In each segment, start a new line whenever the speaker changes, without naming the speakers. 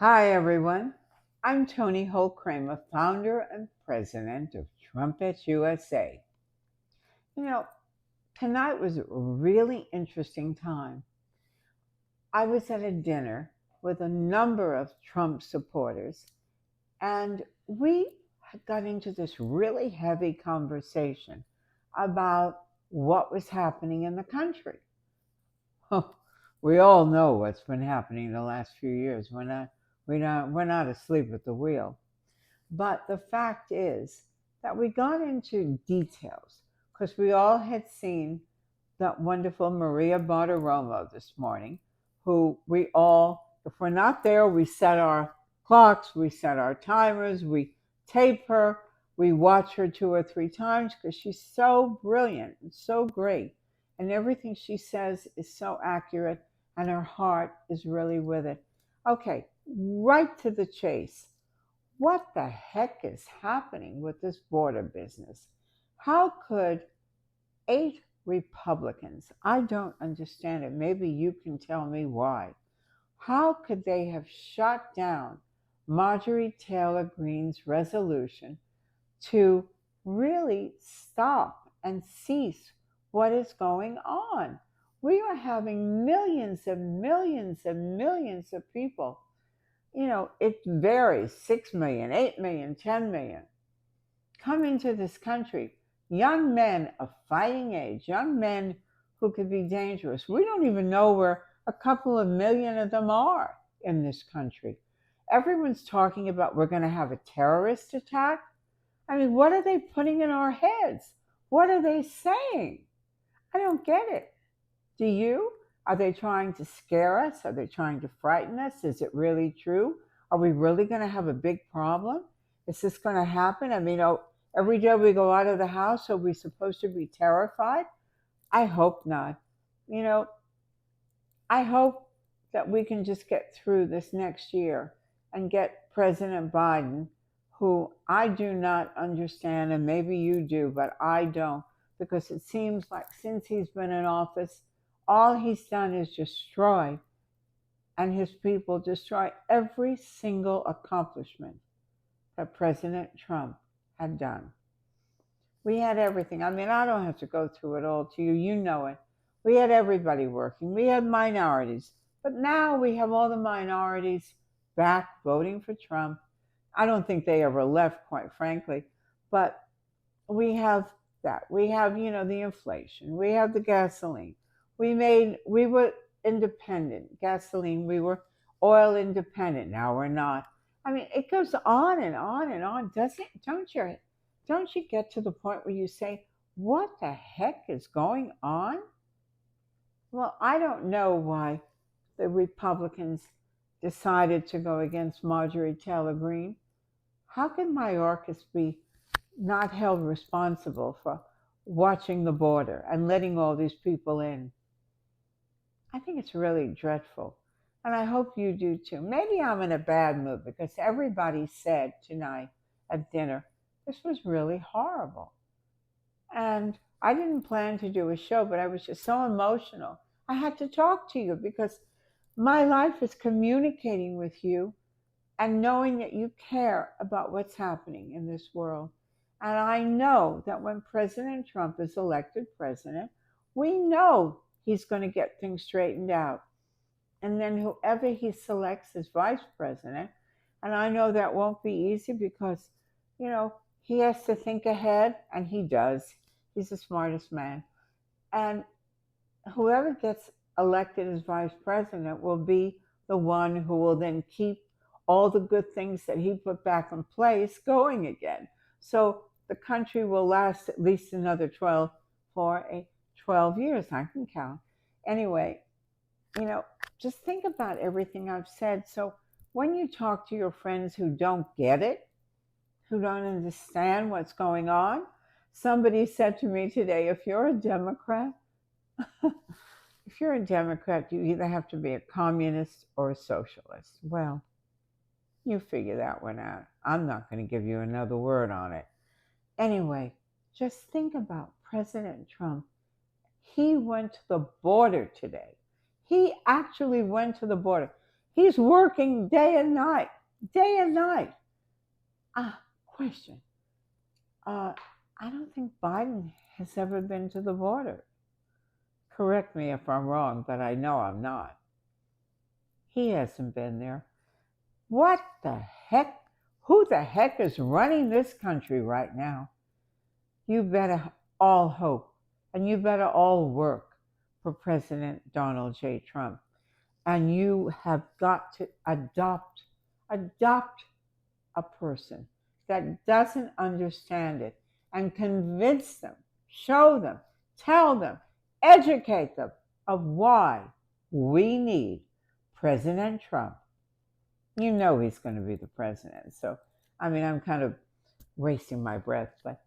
Hi, everyone. I'm Tony Holt Kramer, founder and president of Trumpet USA. You know, tonight was a really interesting time. I was at a dinner with a number of Trump supporters, and we got into this really heavy conversation about what was happening in the country. We all know what's been happening the last few years. We're not asleep at the wheel. But the fact is that we got into details because we all had seen that wonderful Maria Bartiromo this morning, who we all, if we're not there, we set our clocks, we set our timers, we tape her, we watch her two or three times because she's so brilliant and so great. And everything she says is so accurate, and her heart is really with it. Okay, right to the chase. What the heck is happening with this border business? How could eight Republicans, I don't understand it. Maybe you can tell me why. How could they have shot down Marjorie Taylor Greene's resolution to really stop and cease what is going on? We are having millions and millions and millions of people. It varies 6 million, 8 million, 10 million come into this country. Young men of fighting age, young men who could be dangerous. We don't even know where a couple of million of them are in this country. Everyone's talking about we're going to have a terrorist attack. I mean, what are they putting in our heads? What are they saying? I don't get it. Do you? Are they trying to scare us? Are they trying to frighten us? Is it really true? Are we really going to have a big problem? Is this going to happen? I mean, every day we go out of the house, are we supposed to be terrified? I hope not. You know, I hope that we can just get through this next year and get President Biden, who I do not understand, and maybe you do, but I don't, because it seems like since he's been in office, all he's done is destroy, and his people destroy every single accomplishment that President Trump had done. We had everything. I mean, I don't have to go through it all to you. You know it. We had everybody working. We had minorities. But now we have all the minorities back voting for Trump. I don't think they ever left, quite frankly. But we have that. We have, the inflation. We have the gasoline. We were independent. Gasoline, we were oil independent. Now we're not. I mean, it goes on and on and on, doesn't it? Don't you get to the point where you say, what the heck is going on? Well, I don't know why the Republicans decided to go against Marjorie Taylor Greene. How can Mayorkas be not held responsible for watching the border and letting all these people in? I think it's really dreadful. And I hope you do too. Maybe I'm in a bad mood because everybody said tonight at dinner, this was really horrible. And I didn't plan to do a show, but I was just so emotional. I had to talk to you because my life is communicating with you and knowing that you care about what's happening in this world. And I know that when President Trump is elected president, we know he's going to get things straightened out. And then whoever he selects as vice president, and I know that won't be easy because, he has to think ahead, and he does. He's the smartest man. And whoever gets elected as vice president will be the one who will then keep all the good things that he put back in place going again. So the country will last at least another 12 years. I can count. Anyway, you know, just think about everything I've said. So when you talk to your friends who don't get it, who don't understand what's going on, somebody said to me today, if you're a Democrat, you either have to be a communist or a socialist. Well, you figure that one out. I'm not going to give you another word on it. Anyway, just think about President Trump. He went to the border today. He actually went to the border. He's working day and night, day and night. Question. Uh, I don't think Biden has ever been to the border. Correct me if I'm wrong, but I know I'm not. He hasn't been there. What the heck? Who the heck is running this country right now? You better all hope and you better all work for President Donald J. Trump. And you have got to adopt a person that doesn't understand it and convince them, show them, tell them, educate them of why we need President Trump. You know he's going to be the president. So, I mean, I'm kind of wasting my breath. But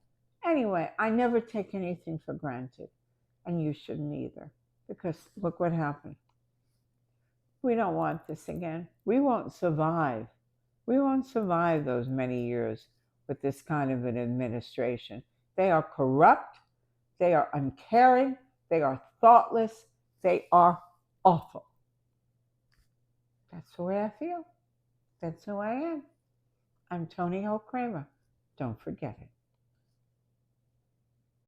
anyway, I never take anything for granted. And you shouldn't either. Because look what happened. We don't want this again. We won't survive. We won't survive those many years with this kind of an administration. They are corrupt. They are uncaring. They are thoughtless. They are awful. That's the way I feel. That's who I am. I'm Toni Holt Kramer. Don't forget it.